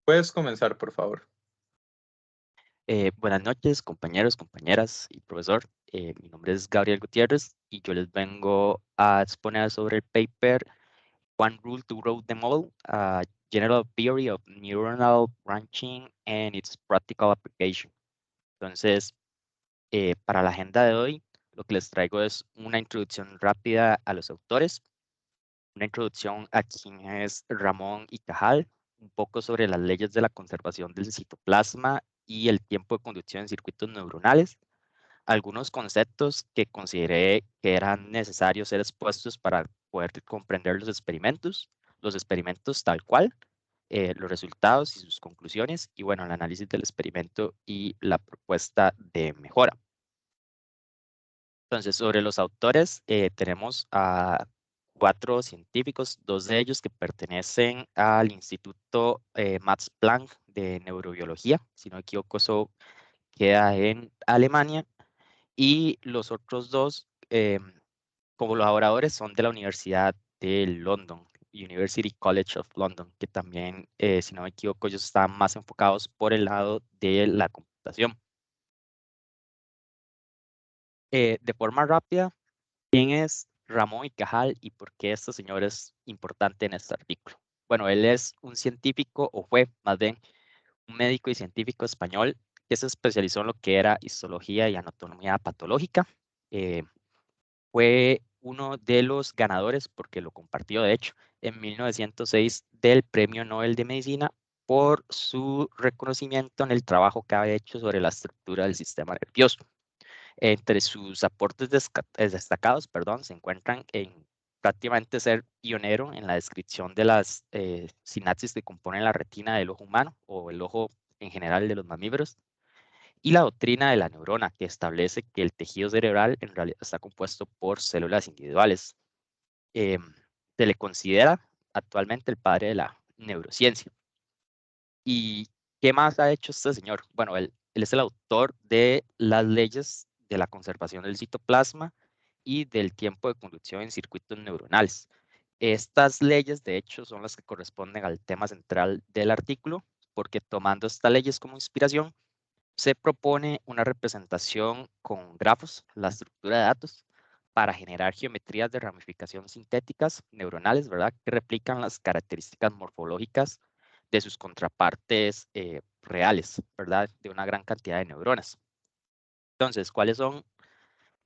Puedes comenzar, por favor. Buenas noches, compañeros, compañeras y profesor. Mi nombre es Gabriel Gutiérrez y yo les vengo a exponer sobre el paper One Rule to Grow the Model, a General Theory of Neuronal Branching and its Practical Application. Entonces, para la agenda de hoy, lo que les traigo es una introducción rápida a los autores, una introducción a quién es Ramón y Cajal, un poco sobre las leyes de la conservación del citoplasma y el tiempo de conducción en circuitos neuronales, algunos conceptos que consideré que eran necesarios ser expuestos para poder comprender los experimentos tal cual, los resultados y sus conclusiones, y bueno, el análisis del experimento y la propuesta de mejora. Entonces, sobre los autores, tenemos a 4 científicos, 2 de ellos que pertenecen al Instituto Max Planck de Neurobiología, si no me equivoco, eso queda en Alemania, y los otros 2 colaboradores son de la Universidad de London, University College of London, que también, si no me equivoco, ellos están más enfocados por el lado de la computación. De forma rápida, ¿quién es Ramón y Cajal y por qué este señor es importante en este artículo? Bueno, él es un científico, o fue más bien un médico y científico español que se especializó en lo que era histología y anatomía patológica. Eh, Fue uno de los ganadores, porque lo compartió de hecho, en 1906 del Premio Nobel de Medicina por su reconocimiento en el trabajo que había hecho sobre la estructura del sistema nervioso. Entre sus aportes destacados, perdón, se encuentran en prácticamente ser pionero en la descripción de las sinapsis que componen la retina del ojo humano o el ojo en general de los mamíferos, y la doctrina de la neurona, que establece que el tejido cerebral en realidad está compuesto por células individuales. Eh, Se le considera actualmente el padre de la neurociencia. ¿Y qué más ha hecho este señor? Bueno, él es el autor de las leyes de la conservación del citoplasma y del tiempo de conducción en circuitos neuronales. Estas leyes, de hecho, son las que corresponden al tema central del artículo, porque tomando estas leyes como inspiración, se propone una representación con grafos, la estructura de datos, para generar geometrías de ramificación sintéticas neuronales, ¿verdad? Que replican las características morfológicas de sus contrapartes reales, ¿verdad? De una gran cantidad de neuronas. Entonces, ¿cuáles son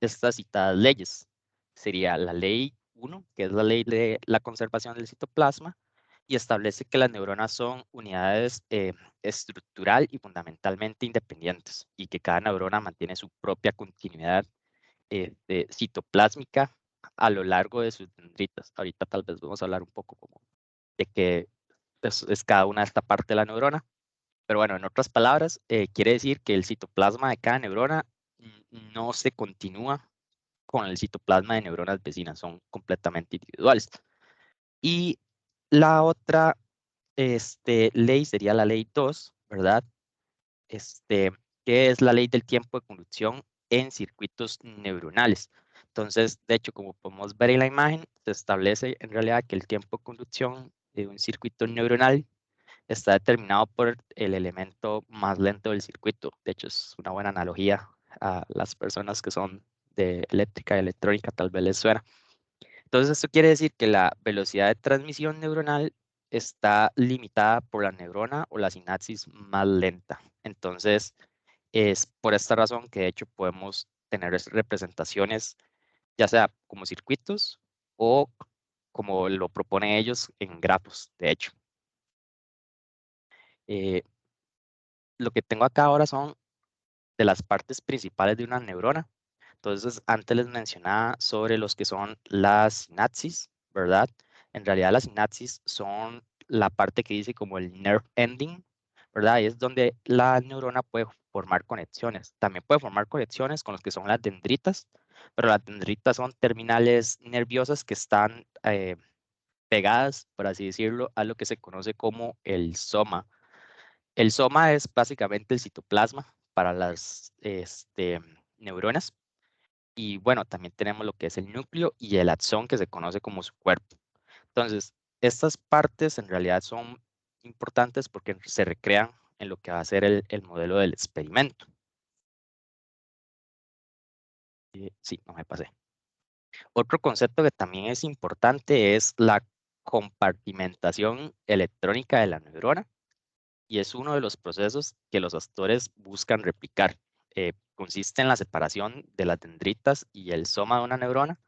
estas citadas leyes? Sería la ley 1, que es la ley de la conservación del citoplasma, y establece que las neuronas son unidades estructural y fundamentalmente independientes, y que cada neurona mantiene su propia continuidad citoplásmica a lo largo de sus dendritas. Ahorita tal vez vamos a hablar un poco como de qué es cada una de esta parte de la neurona. Pero bueno, en otras palabras, quiere decir que el citoplasma de cada neurona no se continúa con el citoplasma de neuronas vecinas, son completamente individuales. Y la otra ley sería la ley 2, ¿verdad? Este, que es la ley del tiempo de conducción en circuitos neuronales. Entonces, de hecho, como podemos ver en la imagen, se establece en realidad que el tiempo de conducción de un circuito neuronal está determinado por el elemento más lento del circuito. De hecho, es una buena analogía a las personas que son de eléctrica y electrónica, tal vez les suena. Entonces, esto quiere decir que la velocidad de transmisión neuronal está limitada por la neurona o la sinapsis más lenta. Entonces, es por esta razón que de hecho podemos tener representaciones, ya sea como circuitos o como lo proponen ellos en grafos, de hecho. Eh, lo que tengo acá ahora son de las partes principales de una neurona. Entonces, antes les mencionaba sobre los que son las sinapsis, ¿verdad? En realidad las sinapsis son la parte que dice como el nerve ending, ¿verdad? Y es donde la neurona puede formar conexiones. También puede formar conexiones con los que son las dendritas, pero las dendritas son terminales nerviosas que están pegadas, por así decirlo, a lo que se conoce como el soma. El soma es básicamente el citoplasma para las neuronas. Y bueno, también tenemos lo que es el núcleo y el axón, que se conoce como su cuerpo. Entonces, estas partes en realidad son importantes porque se recrean en lo que va a ser el modelo del experimento. Sí, no me pasé. Otro concepto que también es importante es la compartimentación electrónica de la neurona y es uno de los procesos que los autores buscan replicar. Consiste en la separación de las dendritas y el soma de una neurona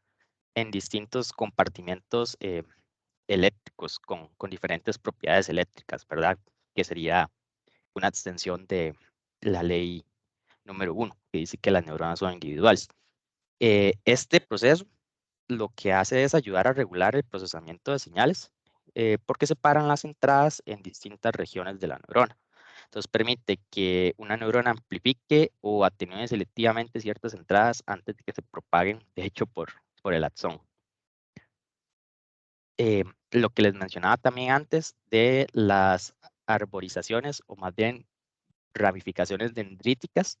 en distintos compartimentos eléctricos con diferentes propiedades eléctricas, ¿verdad? Que sería una extensión de la ley número 1, que dice que las neuronas son individuales. Este proceso lo que hace es ayudar a regular el procesamiento de señales porque separan las entradas en distintas regiones de la neurona. Entonces permite que una neurona amplifique o atenúe selectivamente ciertas entradas antes de que se propaguen, de hecho, por el axón. Lo que les mencionaba también antes de las arborizaciones o más bien ramificaciones dendríticas,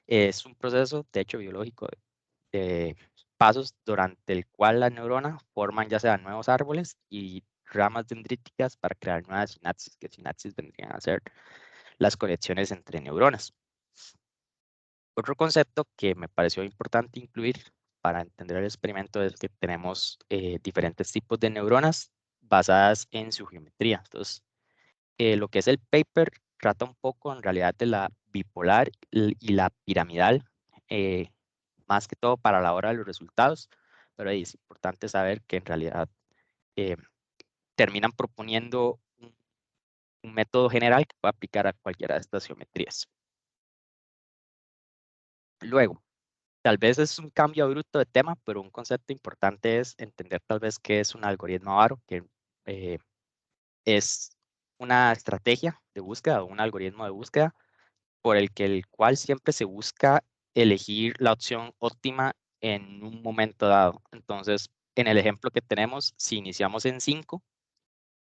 es un proceso, de hecho, biológico de pasos durante el cual las neuronas forman ya sea nuevos árboles y ramas dendríticas para crear nuevas sinapsis, que sinapsis vendrían a ser las conexiones entre neuronas. Otro concepto que me pareció importante incluir para entender el experimento es que tenemos diferentes tipos de neuronas basadas en su geometría. Entonces, lo que es el paper trata un poco en realidad de la bipolar y la piramidal, más que todo para la hora de los resultados, pero ahí es importante saber que en realidad eh, terminan proponiendo un método general que puede aplicar a cualquiera de estas geometrías. Luego, tal vez es un cambio abrupto de tema, pero un concepto importante es entender tal vez qué es un algoritmo avaro, que eh, es una estrategia de búsqueda o un algoritmo de búsqueda por el cual siempre se busca elegir la opción óptima en un momento dado. Entonces, en el ejemplo que tenemos, si iniciamos en 5,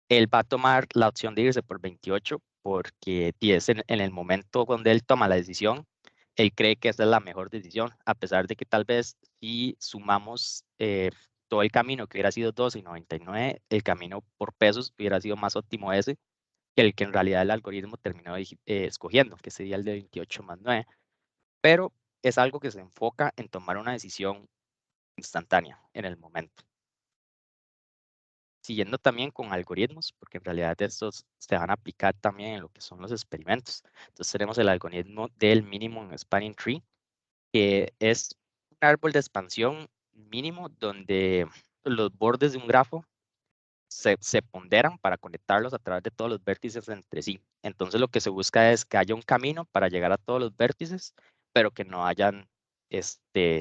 él va a tomar la opción de irse por 28 porque es en el momento donde él toma la decisión, él cree que esa es la mejor decisión, a pesar de que tal vez si sumamos todo el camino que hubiera sido 12 y 99, el camino por pesos hubiera sido más óptimo ese que el que en realidad el algoritmo terminó escogiendo, que sería el de 28 más 9. Pero es algo que se enfoca en tomar una decisión instantánea en el momento. Siguiendo también con algoritmos, porque en realidad estos se van a aplicar también en lo que son los experimentos. Entonces tenemos el algoritmo del minimum spanning tree, que es un árbol de expansión mínimo donde los bordes de un grafo se ponderan para conectarlos a través de todos los vértices entre sí. Entonces lo que se busca es que haya un camino para llegar a todos los vértices, pero que no hayan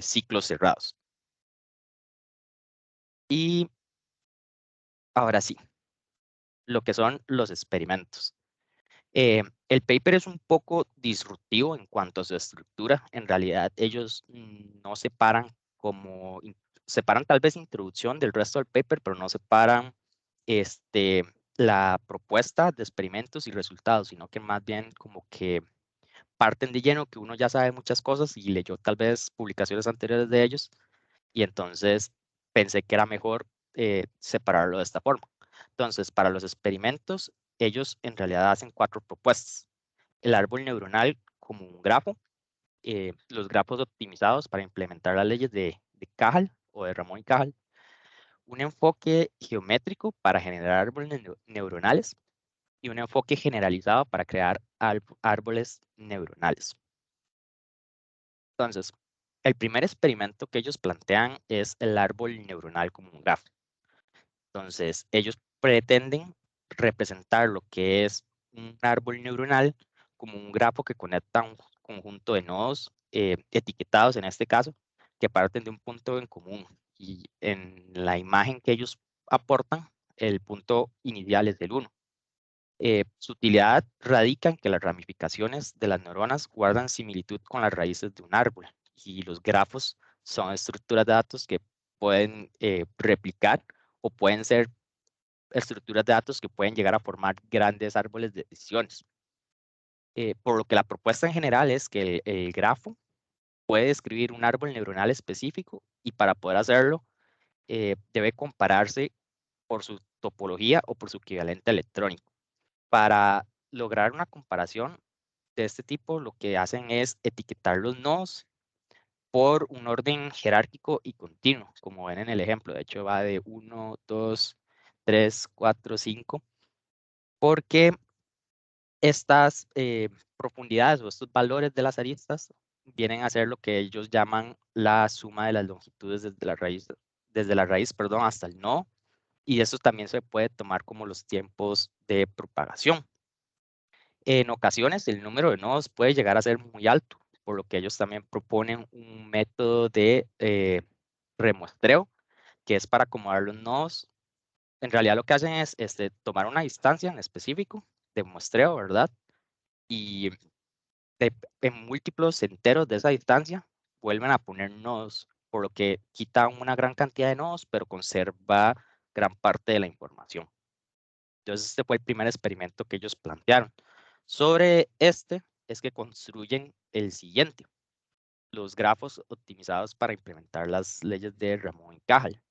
ciclos cerrados. Y ahora sí, lo que son los experimentos. El paper es un poco disruptivo en cuanto a su estructura. En realidad, ellos no separan separan tal vez introducción del resto del paper, pero no separan la propuesta de experimentos y resultados, sino que más bien como que parten de lleno que uno ya sabe muchas cosas y leyó tal vez publicaciones anteriores de ellos y entonces pensé que era mejor separarlo de esta forma. Entonces, para los experimentos, ellos en realidad hacen 4 propuestas. El árbol neuronal como un grafo, los grafos optimizados para implementar las leyes de Cajal o de Ramón y Cajal, un enfoque geométrico para generar árboles neuronales y un enfoque generalizado para crear árboles neuronales. Entonces, el primer experimento que ellos plantean es el árbol neuronal como un grafo. Entonces, ellos pretenden representar lo que es un árbol neuronal como un grafo que conecta un conjunto de nodos etiquetados, en este caso, que parten de un punto en común. Y en la imagen que ellos aportan, el punto inicial es del 1. Su utilidad radica en que las ramificaciones de las neuronas guardan similitud con las raíces de un árbol y los grafos son estructuras de datos que pueden replicar o pueden ser estructuras de datos que pueden llegar a formar grandes árboles de decisiones. Por lo que la propuesta en general es que el grafo puede describir un árbol neuronal específico y para poder hacerlo debe compararse por su topología o por su equivalente electrónico. para lograr una comparación de este tipo, lo que hacen es etiquetar los nodos por un orden jerárquico y continuo, como ven en el ejemplo. De hecho, va de 1, 2, 3, 4, 5, porque estas profundidades o estos valores de las aristas vienen a ser lo que ellos llaman la suma de las longitudes desde la raíz, perdón, hasta el nodo, y eso también se puede tomar como los tiempos de propagación. En ocasiones el número de nodos puede llegar a ser muy alto, por lo que ellos también proponen un método de remuestreo, que es para acomodar los nodos. En realidad lo que hacen es tomar una distancia en específico de muestreo, ¿verdad? Y en múltiplos enteros de esa distancia vuelven a poner nodos, por lo que quitan una gran cantidad de nodos, pero conserva gran parte de la información. Entonces, este fue el primer experimento que ellos plantearon. Sobre este es que construyen el siguiente, los grafos optimizados para implementar las leyes de Ramón y Cajal.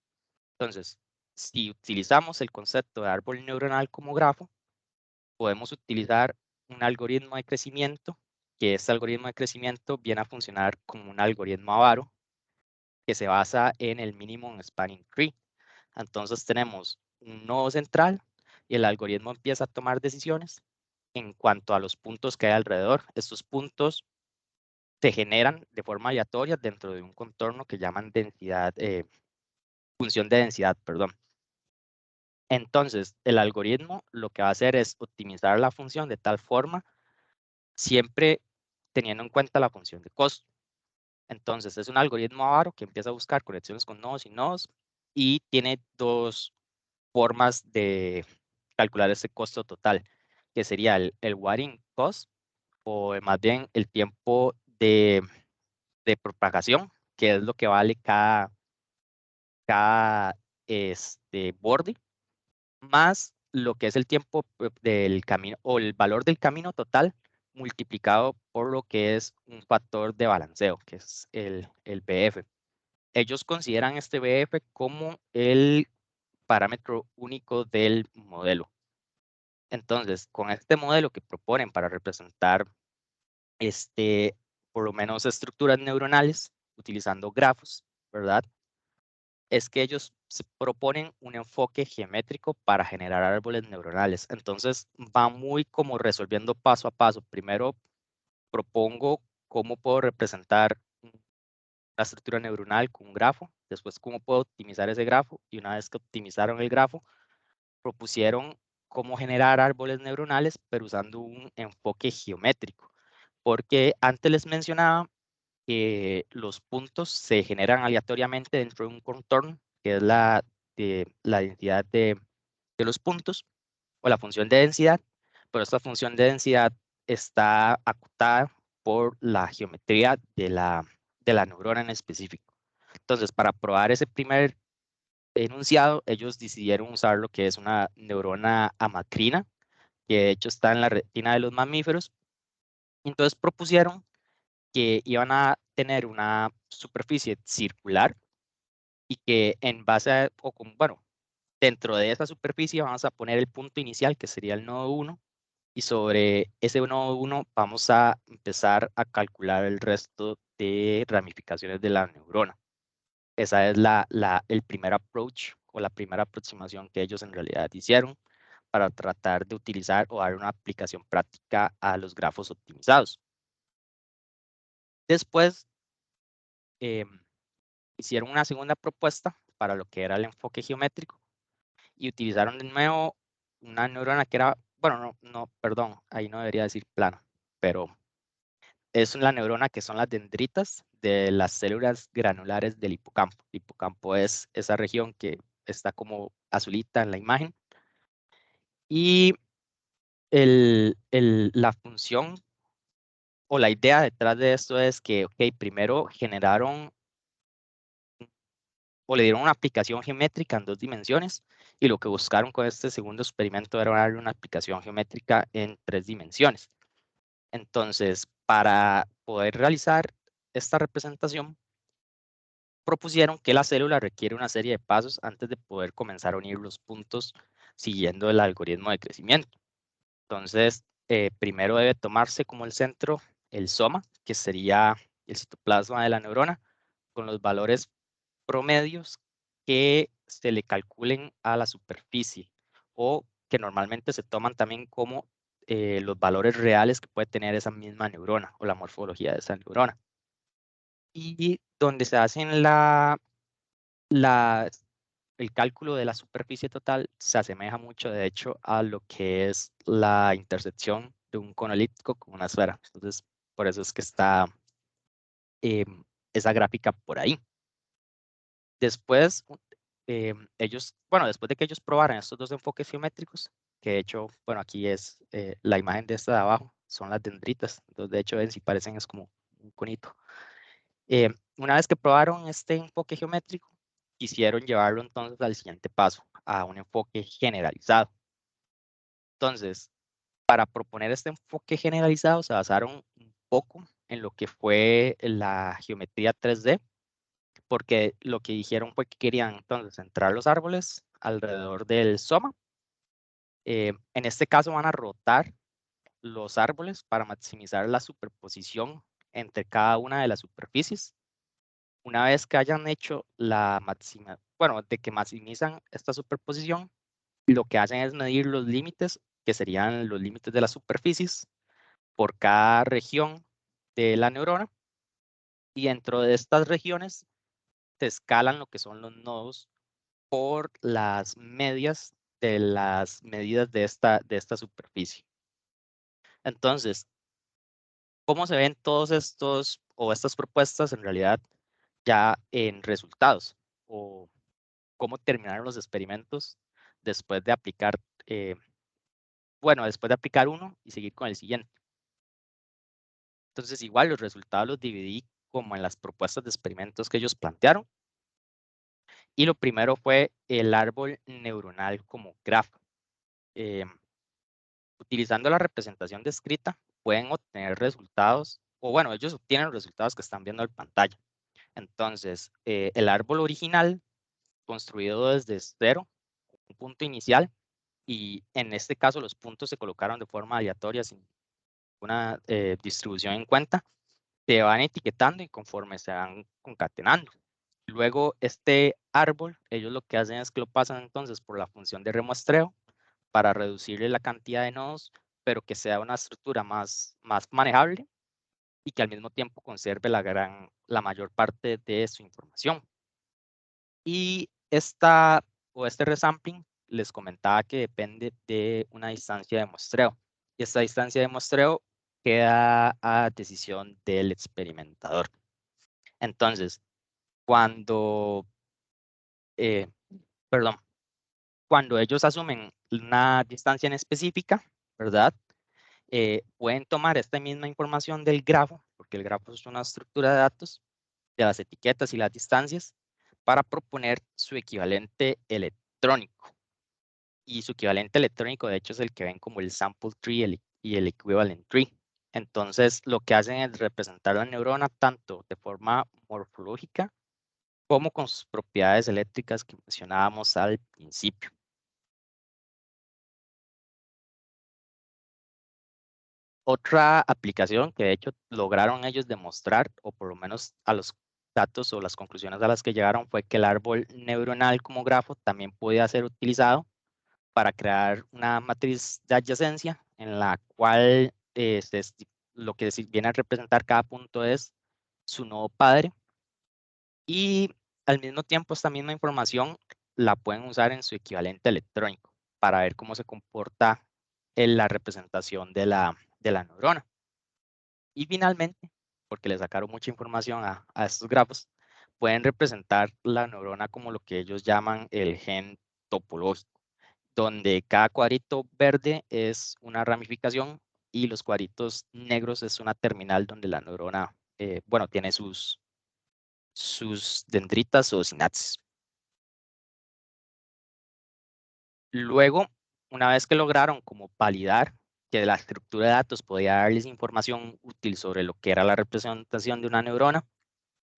Entonces, si utilizamos el concepto de árbol neuronal como grafo, podemos utilizar un algoritmo de crecimiento, que este algoritmo de crecimiento viene a funcionar como un algoritmo avaro, que se basa en el minimum spanning tree. Entonces tenemos un nodo central y el algoritmo empieza a tomar decisiones en cuanto a los puntos que hay alrededor. Estos puntos se generan de forma aleatoria dentro de un contorno que llaman densidad, función de densidad, perdón. Entonces, el algoritmo lo que va a hacer es optimizar la función de tal forma, siempre teniendo en cuenta la función de costo. Entonces, es un algoritmo avaro que empieza a buscar conexiones con nodos y nodos y tiene dos formas de calcular ese costo total, que sería el Waring cost, o más bien el tiempo de propagación, que es lo que vale cada borde, más lo que es el tiempo del camino o el valor del camino total multiplicado por lo que es un factor de balanceo, que es el BF. Ellos consideran este BF como el parámetro único del modelo. Entonces, con este modelo que proponen para representar por lo menos estructuras neuronales utilizando grafos, ¿verdad? Es que ellos se proponen un enfoque geométrico para generar árboles neuronales. Entonces, va muy como resolviendo paso a paso. Primero, propongo cómo puedo representar la estructura neuronal con un grafo, después cómo puedo optimizar ese grafo, y una vez que optimizaron el grafo, propusieron cómo generar árboles neuronales, pero usando un enfoque geométrico, porque antes les mencionaba que los puntos se generan aleatoriamente dentro de un contorno, que es la densidad de los puntos, o la función de densidad, pero esta función de densidad está acotada por la geometría de la neurona en específico. Entonces, para probar ese primer enunciado, ellos decidieron usar lo que es una neurona amacrina, que de hecho está en la retina de los mamíferos. Entonces propusieron que iban a tener una superficie circular y que en base a, bueno, dentro de esa superficie vamos a poner el punto inicial, que sería el nodo 1, y sobre ese nodo 1 vamos a empezar a calcular el resto de ramificaciones de la neurona. Esa es el primer approach o la primera aproximación que ellos en realidad hicieron para tratar de utilizar o dar una aplicación práctica a los grafos optimizados. Después hicieron una segunda propuesta para lo que era el enfoque geométrico y utilizaron de nuevo una neurona que era, bueno, perdón, ahí no debería decir plano, pero es la neurona que son las dendritas de las células granulares del hipocampo. El hipocampo es esa región que está como azulita en la imagen. Y la función o la idea detrás de esto es que, ok, primero generaron o le dieron una aplicación geométrica en 2 dimensiones, y lo que buscaron con este segundo experimento era darle una aplicación geométrica en 3 dimensiones. Entonces, para poder realizar esta representación, propusieron que la célula requiere una serie de pasos antes de poder comenzar a unir los puntos siguiendo el algoritmo de crecimiento. Entonces, primero debe tomarse como el centro el soma, que sería el citoplasma de la neurona, con los valores promedios que se le calculen a la superficie o que normalmente se toman también como los valores reales que puede tener esa misma neurona o la morfología de esa neurona. Y donde se hacen el cálculo de la superficie total se asemeja mucho, de hecho, a lo que es la intersección de un cono elíptico con una esfera. Entonces, por eso es que está esa gráfica por ahí. Después, después de que ellos probaran estos dos enfoques geométricos, que de hecho, bueno, aquí es la imagen de esta de abajo, son las dendritas. Entonces, de hecho, ven si parecen, es como un conito. Una vez que probaron este enfoque geométrico, quisieron llevarlo entonces al siguiente paso, a un enfoque generalizado. Entonces, para proponer este enfoque generalizado, se basaron un poco en lo que fue la geometría 3D, porque lo que dijeron fue que querían entonces centrar los árboles alrededor del soma. En este caso van a rotar los árboles para maximizar la superposición entre cada una de las superficies. Una vez que hayan hecho de que maximizan esta superposición, lo que hacen es medir los límites, que serían los límites de las superficies, por cada región de la neurona. Y dentro de estas regiones se escalan lo que son los nodos por las medias de las medidas de esta superficie. Entonces, ¿cómo se ven todos estos o estas propuestas en realidad ya en resultados? O cómo terminaron los experimentos después de aplicar, después de aplicar uno y seguir con el siguiente. Entonces, igual los resultados los dividí como en las propuestas de experimentos que ellos plantearon. Y lo primero fue el árbol neuronal como grafo. Utilizando la representación descrita, pueden obtener resultados, o bueno, ellos obtienen los resultados que están viendo en pantalla. Entonces, el árbol original, construido desde cero, un punto inicial, y en este caso los puntos se colocaron de forma aleatoria sin una distribución en cuenta, se van etiquetando y conforme se van concatenando. Luego este árbol, ellos lo que hacen es que lo pasan entonces por la función de remuestreo para reducirle la cantidad de nodos, pero que sea una estructura más manejable y que al mismo tiempo conserve la mayor parte de su información. Y este resampling les comentaba que depende de una distancia de muestreo. Y esta distancia de muestreo queda a decisión del experimentador. Entonces, cuando ellos asumen una distancia en específica, ¿verdad? Pueden tomar esta misma información del grafo, porque el grafo es una estructura de datos, de las etiquetas y las distancias, para proponer su equivalente electrónico. Y su equivalente electrónico, de hecho, es el que ven como el sample tree y el equivalent tree. Entonces, lo que hacen es representar la neurona tanto de forma morfológica como con sus propiedades eléctricas que mencionábamos al principio. Otra aplicación que de hecho lograron ellos demostrar, o por lo menos a los datos o las conclusiones a las que llegaron, fue que el árbol neuronal como grafo también podía ser utilizado para crear una matriz de adyacencia en la cual lo que viene a representar cada punto es su nodo padre, y al mismo tiempo esta misma información la pueden usar en su equivalente electrónico para ver cómo se comporta en la representación de la neurona. Y finalmente, porque le sacaron mucha información a estos grafos, pueden representar la neurona como lo que ellos llaman el gen topológico, donde cada cuadrito verde es una ramificación y los cuadritos negros es una terminal donde la neurona, tiene sus dendritas o sinapsis. Luego, una vez que lograron como validar que la estructura de datos podía darles información útil sobre lo que era la representación de una neurona,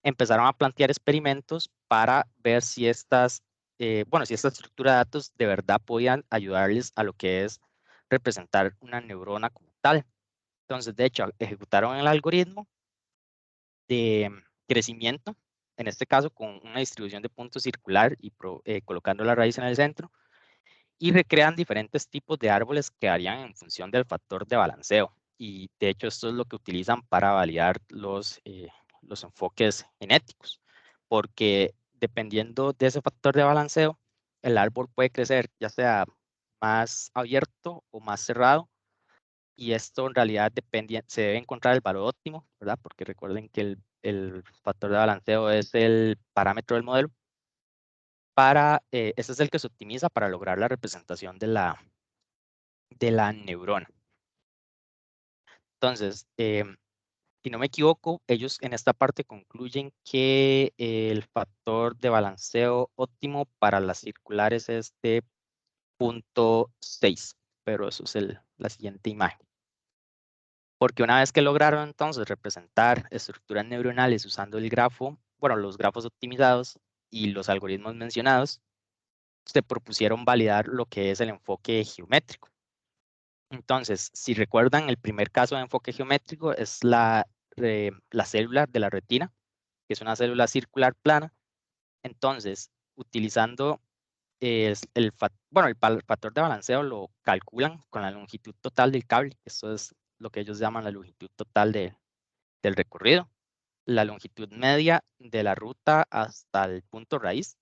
empezaron a plantear experimentos para ver si si esta estructura de datos de verdad podían ayudarles a lo que es representar una neurona como tal. Entonces, de hecho, ejecutaron el algoritmo de crecimiento, en este caso con una distribución de puntos circular y colocando la raíz en el centro, y recrean diferentes tipos de árboles que varían en función del factor de balanceo. Y de hecho, esto es lo que utilizan para validar los enfoques genéticos, porque dependiendo de ese factor de balanceo, el árbol puede crecer ya sea más abierto o más cerrado, y esto en realidad depende, se debe encontrar el valor óptimo, ¿verdad? Porque recuerden que el factor de balanceo es el parámetro del modelo. Ese es el que se optimiza para lograr la representación de la neurona. Entonces, si no me equivoco, ellos en esta parte concluyen que el factor de balanceo óptimo para las circulares es de 0.6, pero eso es la siguiente imagen. Porque una vez que lograron entonces representar estructuras neuronales usando el grafo, bueno, los grafos optimizados y los algoritmos mencionados, se propusieron validar lo que es el enfoque geométrico. Entonces, si recuerdan, el primer caso de enfoque geométrico es la célula de la retina, que es una célula circular plana. Entonces, utilizando el factor de balanceo lo calculan con la longitud total del cable. Eso es lo que ellos llaman la longitud total del recorrido, la longitud media de la ruta hasta el punto raíz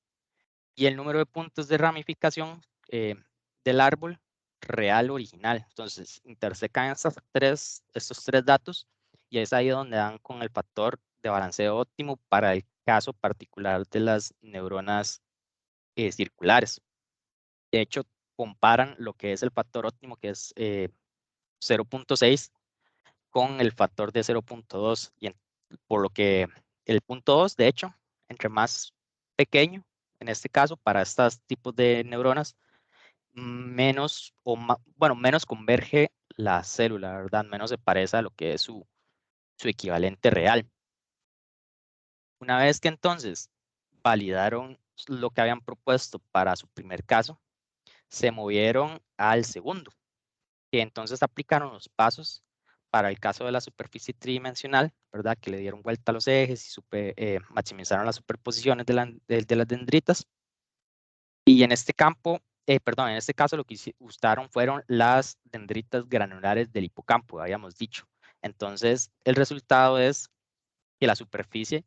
y el número de puntos de ramificación del árbol real original. Entonces, intersecan estos tres datos y es ahí donde dan con el factor de balanceo óptimo para el caso particular de las neuronas circulares. De hecho, comparan lo que es el factor óptimo, que es 0.6, con el factor de 0.2, y por lo que el punto 2, de hecho, entre más pequeño, en este caso, para estos tipos de neuronas, menos converge la célula, ¿verdad? Menos se parece a lo que es su equivalente real. Una vez que entonces validaron lo que habían propuesto para su primer caso, se movieron al segundo, que entonces aplicaron los pasos para el caso de la superficie tridimensional, ¿verdad? Que le dieron vuelta a los ejes y maximizaron las superposiciones de las dendritas. Y en este en este caso lo que usaron fueron las dendritas granulares del hipocampo, habíamos dicho. Entonces, el resultado es que la superficie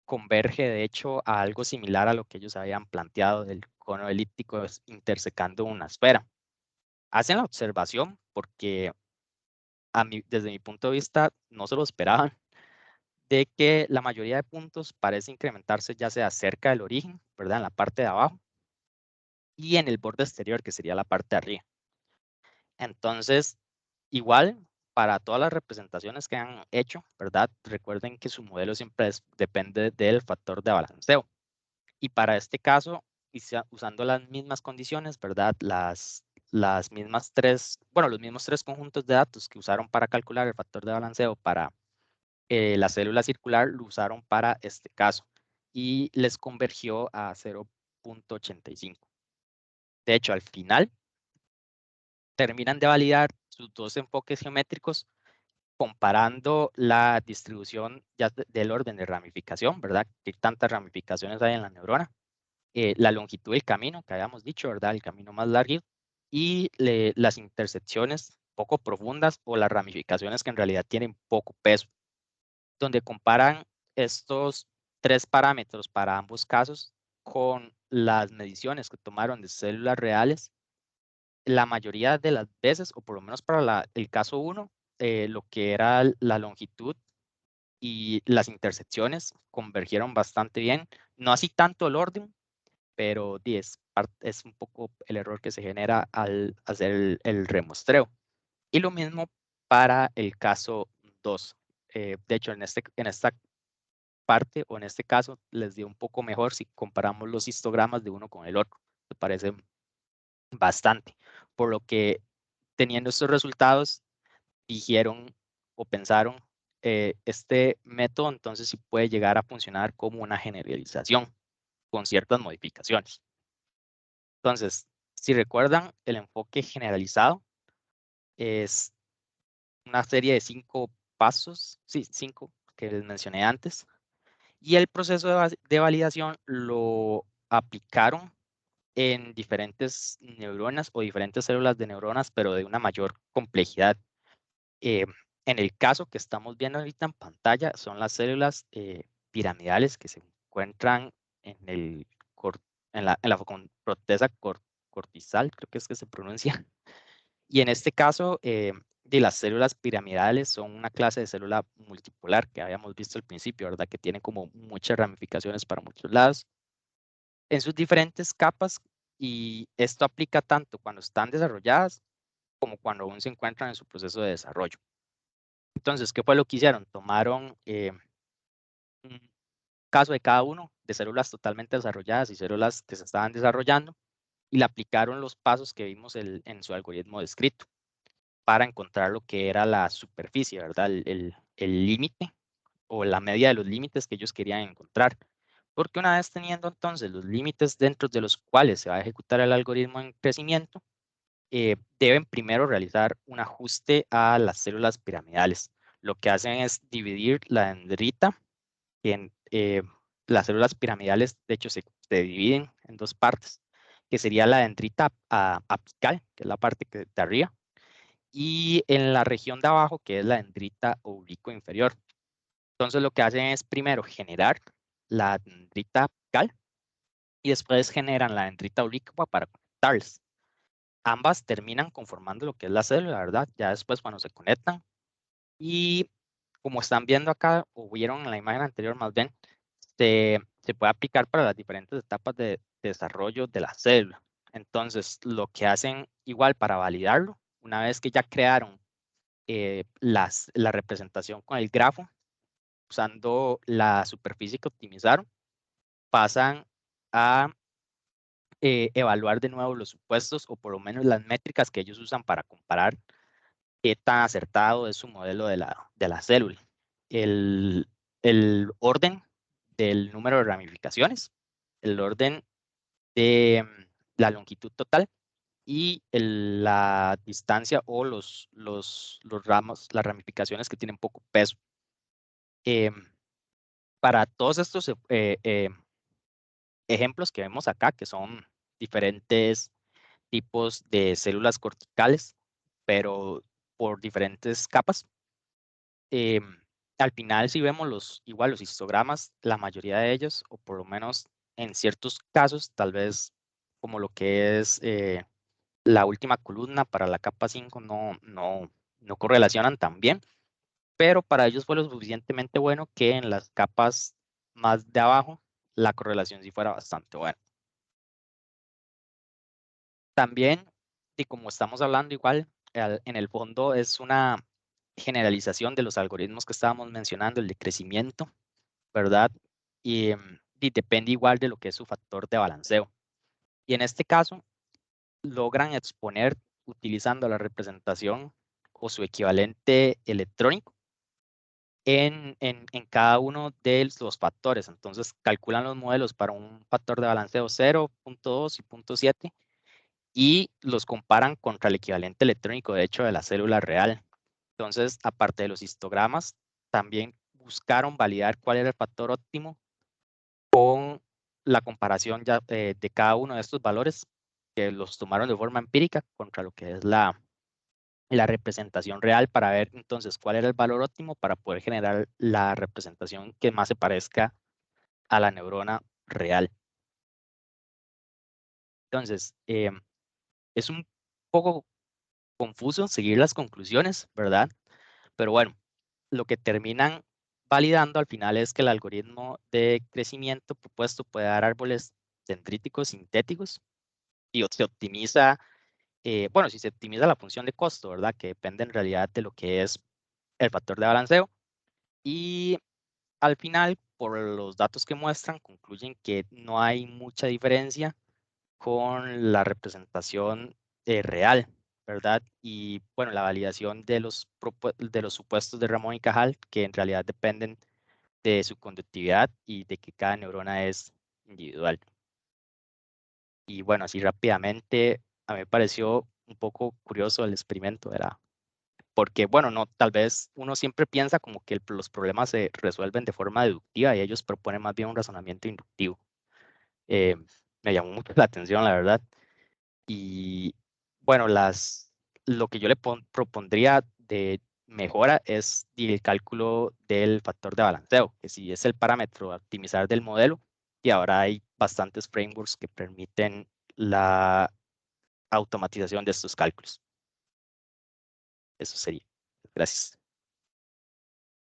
converge, de hecho, a algo similar a lo que ellos habían planteado del cono elíptico intersecando una esfera. Hacen la observación porque desde mi punto de vista no se lo esperaban, de que la mayoría de puntos parece incrementarse ya sea cerca del origen, ¿verdad? En la parte de abajo, y en el borde exterior, que sería la parte de arriba. Entonces, igual, para todas las representaciones que han hecho, ¿verdad? Recuerden que su modelo siempre depende del factor de balanceo. Y para este caso, usando las mismas condiciones, ¿verdad? Las mismas los mismos tres conjuntos de datos que usaron para calcular el factor de balanceo para la célula circular, lo usaron para este caso y les convergió a 0.85. De hecho, al final, terminan de validar sus dos enfoques geométricos comparando la distribución ya del orden de ramificación, ¿verdad? ¿Qué tantas ramificaciones hay en la neurona? La longitud del camino, que habíamos dicho, ¿verdad? El camino más largo, y las intersecciones poco profundas o las ramificaciones que en realidad tienen poco peso, donde comparan estos tres parámetros para ambos casos con las mediciones que tomaron de células reales. La mayoría de las veces, o por lo menos para el caso 1, lo que era la longitud y las intersecciones convergieron bastante bien. No así tanto el orden, pero es un poco el error que se genera al hacer el remuestreo. Y lo mismo para el caso 2. De hecho, en esta parte o en este caso les dio un poco mejor si comparamos los histogramas de uno con el otro. Me parece bastante. Por lo que teniendo estos resultados, dijeron o pensaron, este método entonces sí puede llegar a funcionar como una generalización con ciertas modificaciones. Entonces, si recuerdan el enfoque generalizado, Es una serie de 5 pasos, sí, 5 que les mencioné antes. Y el proceso de validación lo aplicaron en diferentes neuronas o diferentes células de neuronas, pero de una mayor complejidad. Eh, en el caso que estamos viendo ahorita en pantalla, son las células piramidales que se encuentran en, el en la corteza cortizal, creo que es que se pronuncia. Y en este caso, de las células piramidales son una clase de célula multipolar que habíamos visto al principio, ¿verdad? Que tiene como muchas ramificaciones para muchos lados en sus diferentes capas, y esto aplica tanto cuando están desarrolladas como cuando aún se encuentran en su proceso de desarrollo. Entonces, ¿qué fue lo que hicieron? Tomaron un caso de cada uno de células totalmente desarrolladas y células que se estaban desarrollando y le aplicaron los pasos que vimos en su algoritmo descrito para encontrar lo que era la superficie, ¿verdad? El límite o la media de los límites que ellos querían encontrar. Porque una vez teniendo entonces los límites dentro de los cuales se va a ejecutar el algoritmo en crecimiento, deben primero realizar un ajuste a las células piramidales. Lo que hacen es dividir la dendrita en las células piramidales, de hecho, se dividen en 2 partes, que sería la dendrita apical, que es la parte de arriba, y en la región de abajo, que es la dendrita oblicuo inferior. Entonces, lo que hacen es primero generar la dendrita apical y después generan la dendrita oblicua para conectarlas. Ambas terminan conformando lo que es la célula, ¿verdad? Ya después cuando se conectan. Y como están viendo acá, o vieron en la imagen anterior más bien, se puede aplicar para las diferentes etapas de desarrollo de la célula. Entonces, lo que hacen igual para validarlo, una vez que ya crearon la representación con el grafo, usando la superficie que optimizaron, pasan a evaluar de nuevo los supuestos o por lo menos las métricas que ellos usan para comparar qué tan acertado es su modelo de la célula. El, el orden del número de ramificaciones, el orden de la longitud total y la distancia o los ramos, las ramificaciones que tienen poco peso. Para todos estos ejemplos que vemos acá, que son diferentes tipos de células corticales, pero por diferentes capas, al final si vemos igual los histogramas, la mayoría de ellos, o por lo menos en ciertos casos, tal vez como lo que es la última columna para la capa 5 no correlacionan tan bien, pero para ellos fue lo suficientemente bueno que en las capas más de abajo la correlación sí fuera bastante buena. También, y como estamos hablando igual, en el fondo es una generalización de los algoritmos que estábamos mencionando, el de crecimiento, ¿verdad? Y depende igual de lo que es su factor de balanceo. Y en este caso, logran exponer utilizando la representación o su equivalente electrónico en cada uno de los factores. Entonces, calculan los modelos para un factor de balanceo 0, 0.2 y 0.7 y los comparan contra el equivalente electrónico, de hecho, de la célula real. Entonces, aparte de los histogramas, también buscaron validar cuál era el factor óptimo con la comparación ya de cada uno de estos valores, que los tomaron de forma empírica contra lo que es la representación real, para ver entonces cuál era el valor óptimo para poder generar la representación que más se parezca a la neurona real. Entonces, es un poco confuso seguir las conclusiones, ¿verdad? Pero bueno, lo que terminan validando al final es que el algoritmo de crecimiento propuesto puede dar árboles dendríticos sintéticos y se optimiza, bueno, si se optimiza la función de costo, ¿verdad? Que depende en realidad de lo que es el factor de balanceo. Y al final, por los datos que muestran, concluyen que no hay mucha diferencia con la representación real, ¿verdad? Y bueno, la validación de los supuestos de Ramón y Cajal, que en realidad dependen de su conductividad y de que cada neurona es individual. Y bueno, así rápidamente, a mí me pareció un poco curioso el experimento, era porque, bueno, no, tal vez uno siempre piensa como que los problemas se resuelven de forma deductiva y ellos proponen más bien un razonamiento inductivo. Eh, Me llamó mucho la atención, la verdad. Y bueno, lo que yo le propondría de mejora es el cálculo del factor de balanceo, que si es el parámetro a optimizar del modelo, y ahora hay bastantes frameworks que permiten la automatización de estos cálculos. Eso sería. Gracias.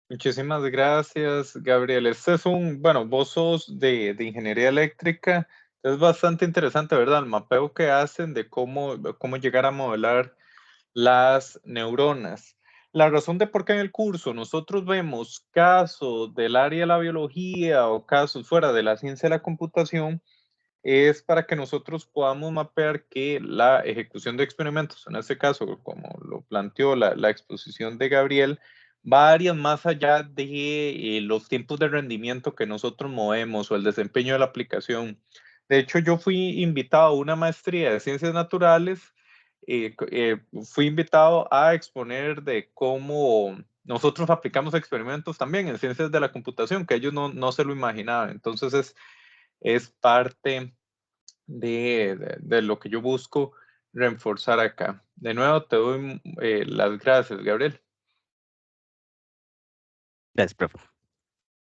Muchísimas gracias, Gabriel. Este es bueno, vos sos de ingeniería eléctrica. Es bastante interesante, ¿verdad? El mapeo que hacen de cómo llegar a modelar las neuronas. La razón de por qué en el curso nosotros vemos casos del área de la biología o casos fuera de la ciencia de la computación es para que nosotros podamos mapear que la ejecución de experimentos, en este caso, como lo planteó la exposición de Gabriel, varían más allá de los tiempos de rendimiento que nosotros movemos o el desempeño de la aplicación. De hecho, yo fui invitado a una maestría de ciencias naturales, fui invitado a exponer de cómo nosotros aplicamos experimentos también en ciencias de la computación, que ellos no se lo imaginaban. Entonces es parte de lo que yo busco reforzar acá. De nuevo, te doy las gracias, Gabriel. Gracias, profe.